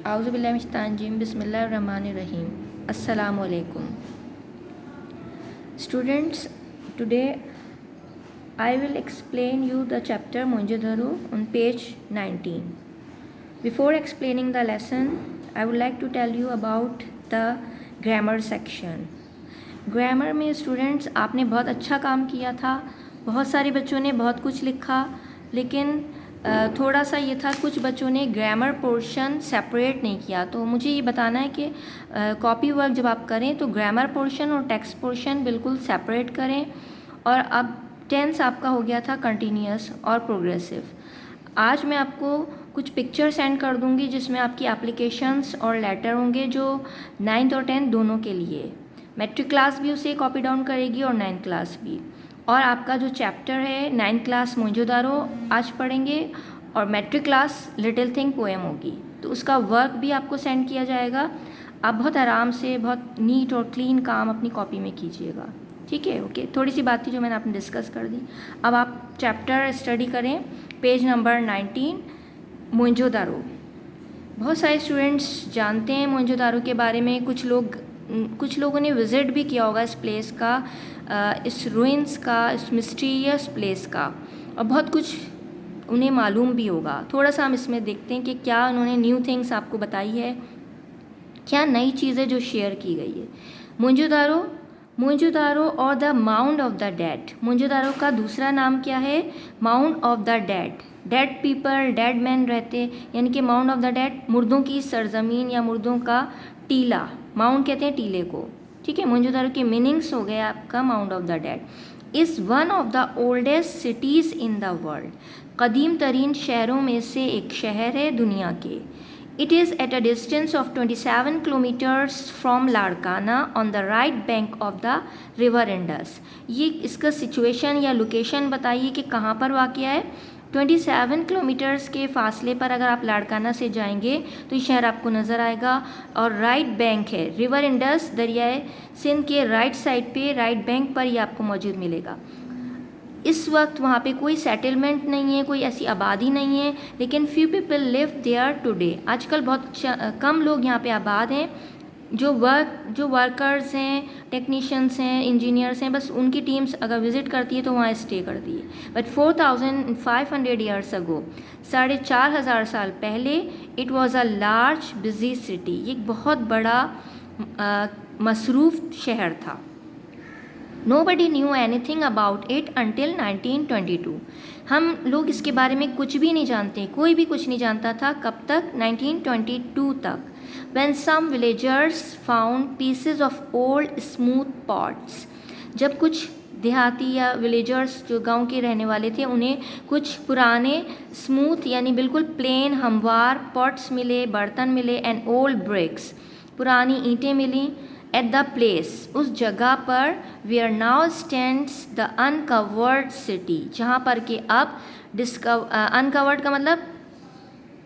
आउज़ुबिल्लाहिमिनश्शैतानिर्रजीम बिस्मिल्लाहिर्रहमानिर्रहीम अस्सलामु अलैकुम students. Today I will explain you the chapter Mohenjo-daro on page 19. Before explaining the lesson, I would like to tell you about the grammar section. Grammar में students आपने बहुत अच्छा काम किया था, बहुत सारे बच्चों ने बहुत कुछ लिखा, लेकिन थोड़ा सा ये था कुछ बच्चों ने ग्रामर पोर्शन सेपरेट नहीं किया। तो मुझे ये बताना है कि कॉपी वर्क जब आप करें तो ग्रामर पोर्शन और टेक्स्ट पोर्शन बिल्कुल सेपरेट करें। और अब टेंस आपका हो गया था कंटिन्यूअस और प्रोग्रेसिव। आज मैं आपको कुछ पिक्चर सेंड कर दूंगी जिसमें आपकी एप्लीकेशंस और लेटर होंगे जो 9th और 10th दोनों के लिए। मैट्रिक क्लास भी उसे कॉपी डाउन करेगी और 9th क्लास भी। और आपका जो चैप्टर है 9th क्लास मोहेंजो-दारो आज पढ़ेंगे और matric class little thing poem होगी। तो उसका वर्क भी आपको सेंड किया जाएगा। आप बहुत आराम से बहुत नीट और क्लीन काम अपनी कॉपी में कीजिएगा, ठीक है? ओके, थोड़ी सी बात थी जो मैंने आपने डिस्कस कर दी। अब आप चैप्टर स्टडी करें, पेज नंबर 19 मोहेंजो-दारो। बहुत सारे स्टूडेंट्स जानते हैं मोहेंजो-दारो के बारे में। कुछ लोगों ने विज़िट भी किया होगा इस प्लेस का, इस रूइंस का, इस मिस्टीरियस प्लेस का, और बहुत कुछ उन्हें मालूम भी होगा। थोड़ा सा हम इसमें देखते हैं कि क्या उन्होंने न्यू थिंग्स आपको बताई है, क्या नई चीज़ें जो शेयर की गई है। मोहेंजो-दारो और the mound of the dead. Mohenjodaro का दूसरा नाम क्या है? Mound of the dead. Dead people, dead man रहते, यानी कि माउंड ऑफ द डेड, मुर्दों की सरजमीन या मुर्दों का टीला। माउंड कहते हैं टीले को, ठीक है? मोहेंजो-दारो के मीनिंग्स हो गए आपका mound of the dead. Is one of the oldest cities in the world. कदीम तरीन शहरों में से एक शहर है दुनिया के। It is at a distance of 27 kilometres from Larkana on the right bank of the river Indus. ये इसका सिचुएशन या लोकेशन बताइए कि कहाँ पर वाक़या है। 27 किलोमीटर्स के फासले पर अगर आप लाड़काना से जाएंगे तो ये शहर आपको नज़र आएगा। और राइट बैंक है, रिवर इंडस दरियाए सिंध के राइट साइड पे, राइट बैंक पर ये आपको मौजूद मिलेगा। इस वक्त वहाँ पे कोई सेटलमेंट नहीं है, कोई ऐसी आबादी नहीं है, लेकिन few people live there today. आजकल बहुत कम लोग यहाँ पे आबाद हैं। जो वर्कर्स हैं, टेक्नीशियंस हैं, इंजीनियर्स हैं, बस उनकी टीम्स अगर विज़िट करती है तो वहाँ स्टे करती है। बट 4500 ईयर्स अगो, 4500 साल पहले, it was a large busy city. ये एक बहुत बड़ा मसरूफ़ शहर था। Nobody knew anything about it until 1922. हम लोग इसके बारे में कुछ भी नहीं जानते, कोई भी कुछ नहीं जानता था। कब तक? 1922 तक। When some villagers found pieces of old smooth pots. जब कुछ देहाती या विलेजर्स जो गांव के रहने वाले थे उन्हें कुछ पुराने स्मूथ यानी बिल्कुल प्लेन हमवार पॉट्स मिले, बर्तन मिले, एंड ओल्ड ब्रिक्स, पुरानी ईंटें मिली। एट द प्लेस, उस जगह पर, where now stands the uncovered city, जहाँ पर कि अब अनकवर्ड का मतलब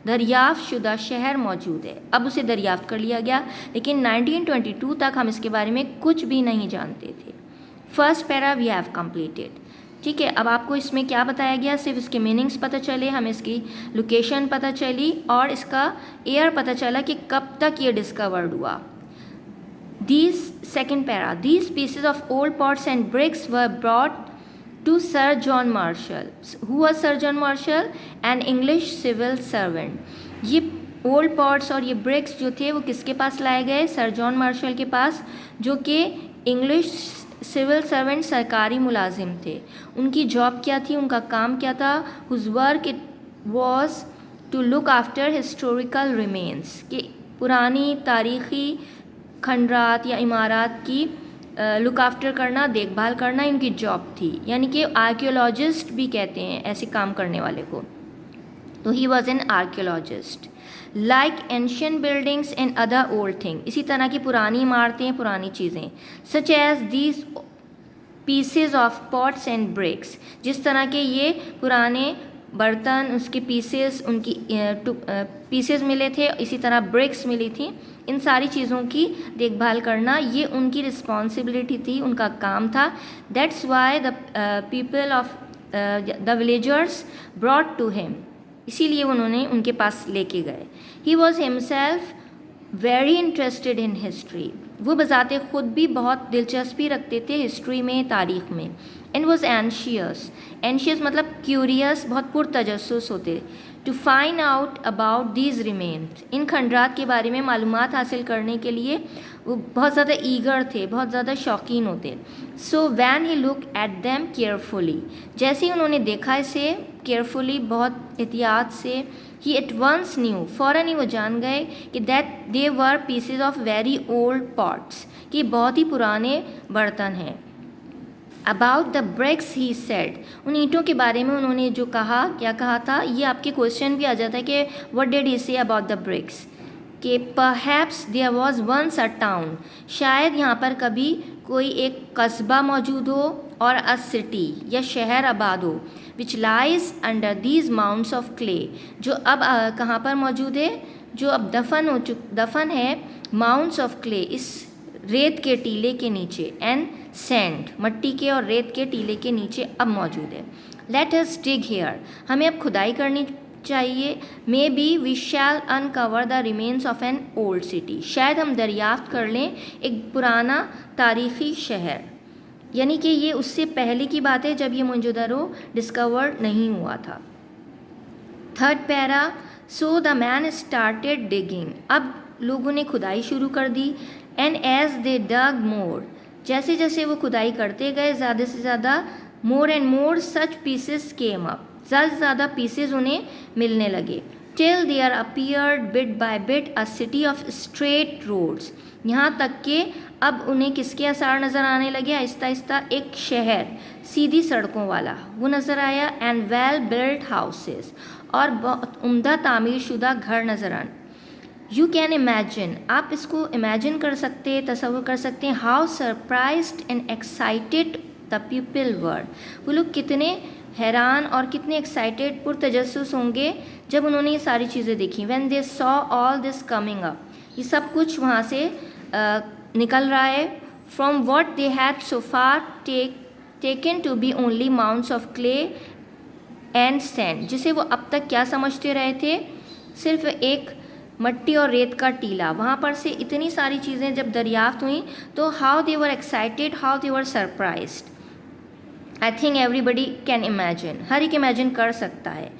दरियाफ्त शुदा शहर मौजूद है। अब उसे दरियाफ्त कर लिया गया, लेकिन 1922 तक हम इसके बारे में कुछ भी नहीं जानते थे। First para we have completed, ठीक है? अब आपको इसमें क्या बताया गया, सिर्फ इसके मीनिंग्स पता चले, हमें इसकी लोकेशन पता चली और इसका ईयर पता चला कि कब तक ये डिस्कवर्ड हुआ। Second para, these pieces of old pots and bricks were brought to Sir John Marshall. Who was Sir John Marshall? An English civil servant. ये old pots और ये bricks जो थे वो किसके पास लाए गए? सर जॉन मार्शल के पास, जो कि इंग्लिश सिविल सर्वेंट, सरकारी मुलाजिम थे। उनकी जॉब क्या थी, उनका काम क्या था? Whose work it was to look after historical remains, कि पुरानी तारीख़ी खंडरात या इमारत की लुक आफ्टर करना, देखभाल करना इनकी जॉब थी। यानी कि आर्कियोलॉजिस्ट भी कहते हैं ऐसे काम करने वाले को। तो he was an archaeologist. Like ancient buildings and other old thing, इसी तरह की पुरानी इमारतें, पुरानी चीज़ें, such as these pieces of pots and bricks, जिस तरह के ये पुराने बर्तन, उसके पीसेस, उनकी पीसेस मिले थे, इसी तरह ब्रिक्स मिली थी। इन सारी चीज़ों की देखभाल करना ये उनकी रिस्पॉन्सिबिलिटी थी, उनका काम था। That's why the people of the villagers brought to him, इसीलिए उन्होंने उनके पास लेके गए। He was himself very interested in history, वो बजाते खुद भी बहुत दिलचस्पी रखते थे हिस्ट्री में, तारीख़ में। एंड वॉज एंशियस, एंशियस मतलब क्यूरियस, बहुत पुरतजस्सुस होते, to find out about these remains, इन खंडरात के बारे में मालूमात हासिल करने के लिए वो बहुत ज़्यादा ईगर थे, बहुत ज़्यादा शौकीन होते। So when he look at them carefully, जैसे ही उन्होंने देखा इसे केयरफुली, बहुत एहतियात से, ही एट वंस न्यू, फ़ौरन ही वो जान गए कि that they were pieces of very old pots, कि बहुत ही पुराने बर्तन हैं। About the bricks he said, उन ईंटों के बारे में उन्होंने जो कहा, क्या कहा था, ये आपके क्वेश्चन भी आ जाता है कि what did he say about the bricks, कि perhaps there was once a town, शायद यहाँ पर कभी कोई एक कस्बा मौजूद हो, और अ सिटी या शहर आबाद हो, which lies under these mounts of clay, जो अब कहाँ पर मौजूद है, जो अब दफन है माउंट्स ऑफ क्ले, इस रेत के टीले के नीचे, एंड सैंड, मट्टी के और रेत के टीले के नीचे अब मौजूद है। लेट अस डिग हेयर, हमें अब खुदाई करनी चाहिए। Maybe we shall uncover the remains of an old city, शायद हम दरियाफ्त कर लें एक पुराना तारीख़ी शहर, यानी कि ये उससे पहले की बात है जब ये मोहनजोदड़ो डिस्कवर नहीं हुआ था। Third para, so the man started digging, अब लोगों ने खुदाई शुरू कर दी। एंड एज दे डग मोर, जैसे जैसे वो खुदाई करते गए, ज़्यादा से ज़्यादा, more and more such pieces came up, ज़्यादा से ज़्यादा पीसेस उन्हें मिलने लगे। Till there appeared bit by bit a city of straight roads, यहाँ तक कि अब उन्हें किसके आसार नज़र आने लगे, आहिस्ता आहिस्ता एक शहर सीधी सड़कों वाला वो नज़र आया। एंड वेल बिल्ट हाउसेस, और बहुत उम्दा तामीर शुदा घर नज़र आए। यू कैन इमेजिन, आप इसको इमेजिन कर सकते हैं, तस्वुर कर सकते हैं, how surprised and excited the people were, वो लोग कितने हैरान और कितने एक्साइटेड, पुरतजस्सुस होंगे जब उन्होंने ये सारी चीज़ें देखी। When they saw all this coming up, ये सब कुछ वहाँ से निकल रहा है। From what they had so far taken to be only mounds of clay and sand, जिसे वो अब तक क्या समझते रहे थे, सिर्फ एक मट्टी और रेत का टीला, वहाँ पर से इतनी सारी चीज़ें जब दरियाफ्त हुई तो how they were excited, how they were surprised. I think everybody can imagine, हर एक इमेजिन कर सकता है।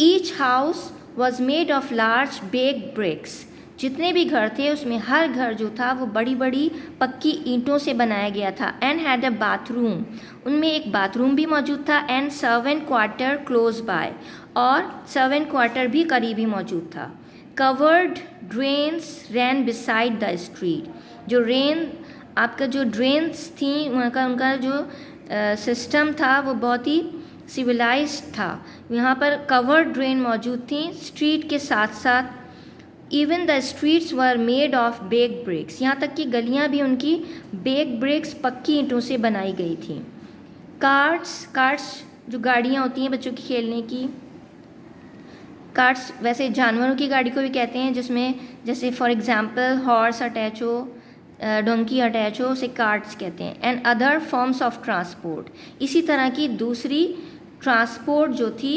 Each house was made of large baked bricks, जितने भी घर थे उसमें हर घर जो था वो बड़ी बड़ी पक्की ईंटों से बनाया गया था। एंड हैड अ बाथरूम, उनमें एक बाथरूम भी मौजूद था। And servant quarter close by, और सर्वेंट क्वार्टर भी करीब ही मौजूद था। Covered drains ran beside the street, जो आपका जो ड्रेन्स थी उनका जो सिस्टम था वो बहुत ही सिविलाइज्ड था। यहाँ पर कवर्ड ड्रेन मौजूद थी स्ट्रीट के साथ साथ। Even the streets were made of baked bricks, यहाँ तक कि गलियाँ भी उनकी बेक ब्रिक्स, पक्की ईंटों से बनाई गई थी। कार्ट्स जो गाड़ियाँ होती हैं बच्चों की खेलने की, कार्ट्स वैसे जानवरों की गाड़ी को भी कहते हैं, जिसमें जैसे फॉर एग्जांपल हॉर्स अटैच हो, डोंकी अटैच हो, उसे कार्ट्स कहते हैं। And other forms of transport, इसी तरह की दूसरी ट्रांसपोर्ट जो थी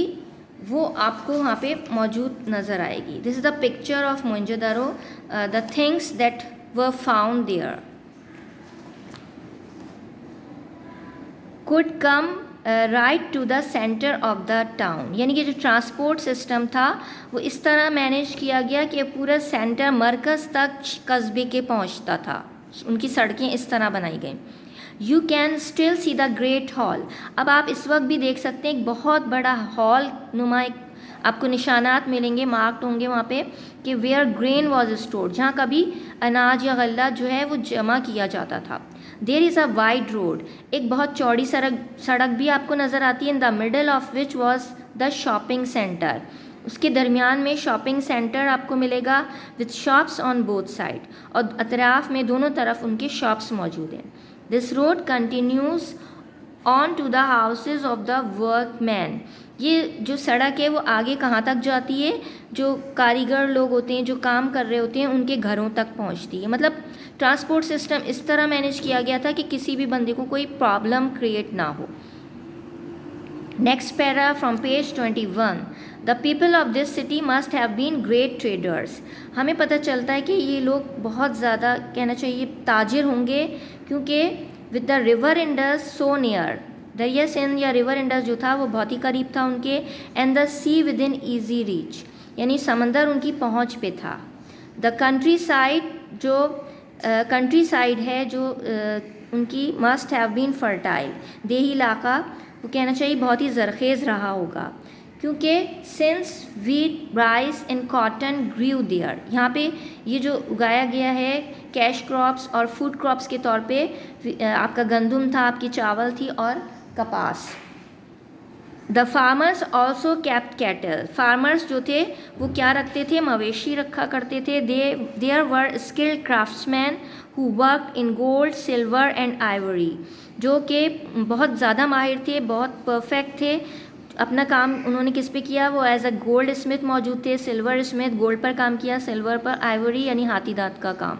वो आपको वहाँ पे मौजूद नज़र आएगी। This is the picture of Mohenjodaro, the things that were found there could come right to the centre of the town, यानी कि जो ट्रांसपोर्ट सिस्टम था वो इस तरह मैनेज किया गया कि पूरा सेंटर मरकज़ तक कस्बे के पहुंचता था, उनकी सड़कें इस तरह बनाई गई। You can still see the great hall, अब आप इस वक्त भी देख सकते हैं एक बहुत बड़ा हॉल नुमा आपको निशानात मिलेंगे, मार्क्ड होंगे वहाँ पे कि वेयर ग्रेन वॉज स्टोर्ड, जहाँ कभी अनाज या गल्ला जो है वो जमा किया जाता था। There is a wide road, एक बहुत चौड़ी सड़क भी आपको नज़र आती है। In the middle of which was the shopping centre, उसके दरमियान में शॉपिंग सेंटर आपको मिलेगा with shops on both side, और अतराफ में दोनों तरफ उनके शॉप्स मौजूद हैं। This road continues on to the houses of the workman, ये जो सड़क है वो आगे कहाँ तक जाती है, जो कारीगर लोग होते हैं जो काम कर रहे होते हैं उनके घरों तक पहुँचती है। मतलब ट्रांसपोर्ट सिस्टम इस तरह मैनेज किया गया था कि किसी भी बंदे को कोई प्रॉब्लम क्रिएट ना हो। Next para from page 21, the people of this city must have been great traders. हमें पता चलता है कि ये लोग बहुत ज़्यादा, कहना चाहिए, ताजिर होंगे, क्योंकि with the river Indus so near, दरिया सिंध या रिवर इंडस जो था वो बहुत ही करीब था उनके, and the sea within easy reach, यानी समंदर उनकी पहुँच पे था। द कंट्री साइड, जो कंट्री साइड है जो उनकी मस्ट हैव बीन फर्टाइल, देही इलाका, वो कहना चाहिए बहुत ही ज़रखेज़ रहा होगा, क्योंकि since wheat rice and cotton grew there, यहाँ पे ये जो उगाया गया है कैश क्रॉप्स और फूड क्रॉप्स के तौर पे, आपका गंदम था, आपकी चावल थी और कपास। The farmers also kept cattle, farmers जो थे वो क्या रखते थे, मवेशी रखा करते थे। There were skilled craftsmen who work in gold silver and ivory, जो कि बहुत ज़्यादा माहिर थे, बहुत परफेक्ट थे। अपना काम उन्होंने किस पे किया, वो एज अ गोल्ड स्मिथ मौजूद थे, सिल्वर स्मिथ गोल्ड पर काम किया, सिल्वर पर, आइवरी यानी हाथी दांत का काम।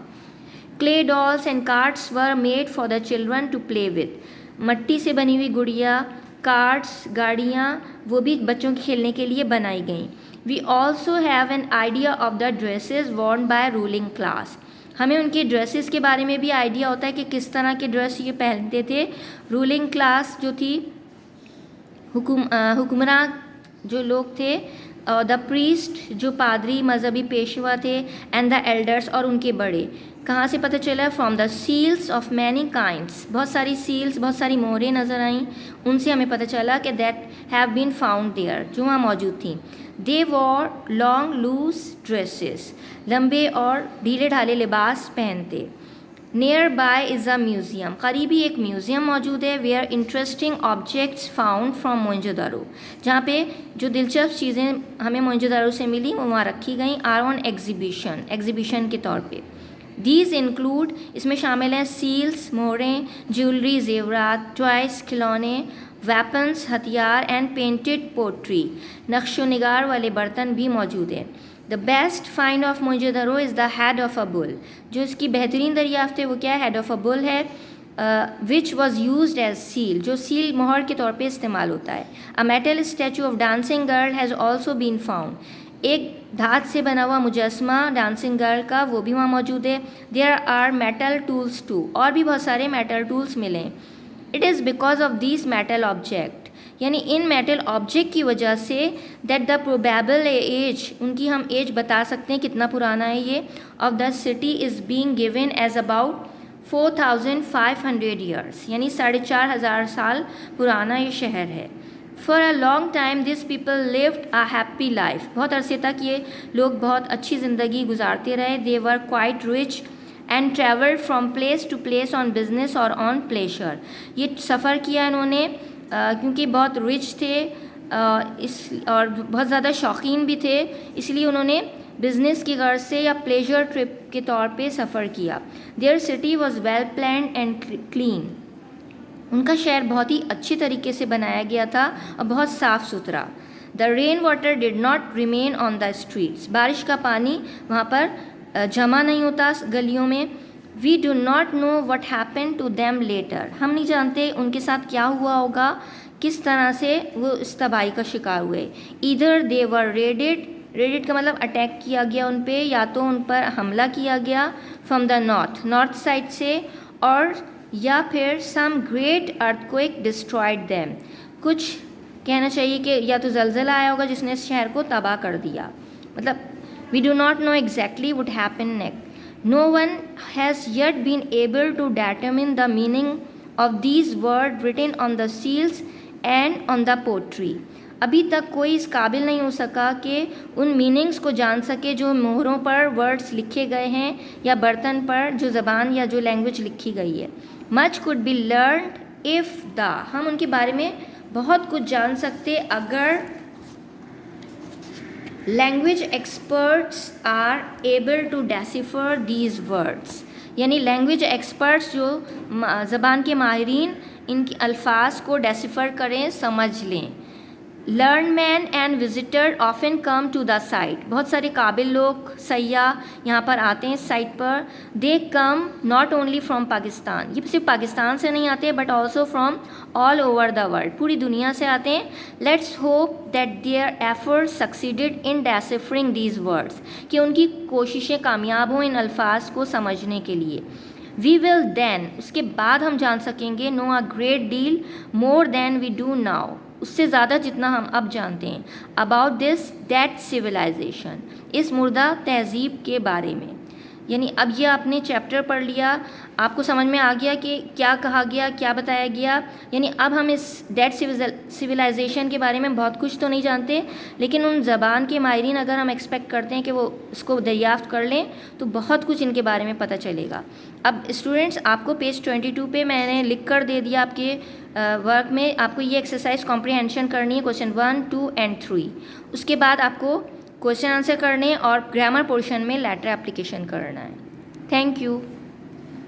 Clay dolls and carts were made for the children to play with, मट्टी से बनी हुई गुड़िया, कार्ट्स, गाड़ियाँ, वो भी बच्चों के खेलने के लिए बनाई गई। We also have an idea of the dresses worn by ruling class, हमें उनके ड्रेसेस के बारे में भी आइडिया होता है कि किस तरह के ड्रेस ये पहनते थे। रूलिंग क्लास जो थी, हुक्मरान जो लोग थे, द प्रीस्ट जो पादरी मजहबी पेशवा थे, एंड द एल्डर्स और उनके बड़े। कहाँ से पता चला, from the seals of many kinds, बहुत सारी सील्स, बहुत सारी मोहरें नज़र आईं, उनसे हमें पता चला कि that have been found there, जो वहाँ मौजूद थी। They wore long loose dresses, लंबे और ढीले ढाले लिबास पहनते। Nearby is a museum, करीबी एक म्यूज़ियम मौजूद है। Where interesting objects found from Mohenjodaro, जहाँ पे जो दिलचस्प चीज़ें हमें मोइंजोदारो से मिली वो वहाँ रखी गई, आर ऑन एग्जीबिशन के तौर पे। दीज इंक्लूड, इसमें शामिल हैं सील्स मोहरें, ज्वेलरी जेवरात, टॉयस खिलौने, वेपन्स हथियार, एंड पेंटेड पोट्री, नक्शो निगार वाले बर्तन भी मौजूद हैं। The best find of Mohenjodaro is the head of a bull, जो इसकी बेहतरीन दरियाफ्त है वो क्या है, हेड ऑफ अ बुल है, which was use as seal, जो सील मोहर के तौर पे इस्तेमाल होता है। A metal statue of dancing girl has also been found, एक धात से बना हुआ मुजस्मा डांसिंग गर्ल का वो भी वहाँ मौजूद है। There are metal tools too, और भी बहुत सारे मेटल टूल्स मिले। It is because of this metal object, यानी इन मेटल ऑब्जेक्ट की वजह से, दैट द प्रोबेबल एज, उनकी हम एज बता सकते हैं कितना पुराना है ये, of the city is being given age about 4500 years, यानी 4500 साल पुराना ये शहर है। For a long time this people lived a happy life, बहुत अरसे तक ये लोग बहुत अच्छी ज़िंदगी गुजारते रहे। They were quite rich and travelled from place to place on business और ऑन प्लेजर, ये सफ़र किया इन्होंने क्योंकि बहुत रिच थे और बहुत ज़्यादा शौकीन भी थे, इसलिए उन्होंने बिज़नेस की गर्ज से या प्लेजर ट्रिप के तौर पे सफ़र किया। There city was well planned and clean, उनका शहर बहुत ही अच्छी तरीके से बनाया गया था और बहुत साफ़ सुथरा। The rain water did not remain on the streets, बारिश का पानी वहाँ पर जमा नहीं होता गलियों में। We do not know what happen to them later, हम नहीं जानते उनके साथ क्या हुआ होगा, किस तरह से वो इस तबाही का शिकार हुए। ईदर दे वर रेडेड का मतलब अटैक किया गया उन पे, या तो उन पर हमला किया गया फ्रॉम द नॉर्थ साइड से, और या फिर some great earthquake destroyed them, कुछ कहना चाहिए कि या तो जलजला आया होगा जिसने इस शहर को तबाह कर दिया। मतलब we do not know exactly what happen next. No one has yet been able to determine the meaning of these words written on the seals and on the pottery. अभी तक कोई इस काबिल नहीं हो सका कि उन मीनिंग्स को जान सके जो मोहरों पर वर्ड्स लिखे गए हैं या बर्तन पर जो ज़बान या जो लैंग्वेज लिखी गई है। Much could be learned if the, हम उनके बारे में बहुत कुछ जान सकते अगर language experts are able to decipher these words, यानी लैंग्वेज एक्सपर्ट्स जो ज़बान के माहिरीन इनके अल्फाज को डेसिफर करें, समझ लें। Learn man and visitor often come to the site, बहुत सारे काबिल लोग सयाह यहाँ पर आते हैं साइट पर. They come not only from Pakistan, ये सिर्फ पाकिस्तान से नहीं आते but also from all over the world, पूरी दुनिया से आते हैं. Let's hope that their effort succeeded in deciphering these words, कि उनकी कोशिशें कामयाब हों इन अल्फाज को समझने के लिए. वी विल देन, उसके बाद हम जान सकेंगे, know a great deal more than we do now, उससे ज़्यादा जितना हम अब जानते हैं, अबाउट दिस दैट सिविलाइजेशन, इस मुर्दा तहज़ीब के बारे में. यानी अब ये आपने चैप्टर पढ़ लिया, आपको समझ में आ गया कि क्या कहा गया, क्या बताया गया. यानी अब हम इस डेट सिविलाइजेशन के बारे में बहुत कुछ तो नहीं जानते, लेकिन उन ज़बान के माहिरीन अगर हम एक्सपेक्ट करते हैं कि वो इसको दरियाफ्त कर लें तो बहुत कुछ इनके बारे में पता चलेगा. अब स्टूडेंट्स, आपको पेज 22 पे मैंने लिख कर दे दिया आपके वर्क में. आपको ये एक्सरसाइज कॉम्प्रिहेंशन करनी है, क्वेश्चन 1, 2 एंड 3. उसके बाद आपको क्वेश्चन आंसर करने और ग्रामर पोर्शन में लेटर एप्लीकेशन करना है. Thank you.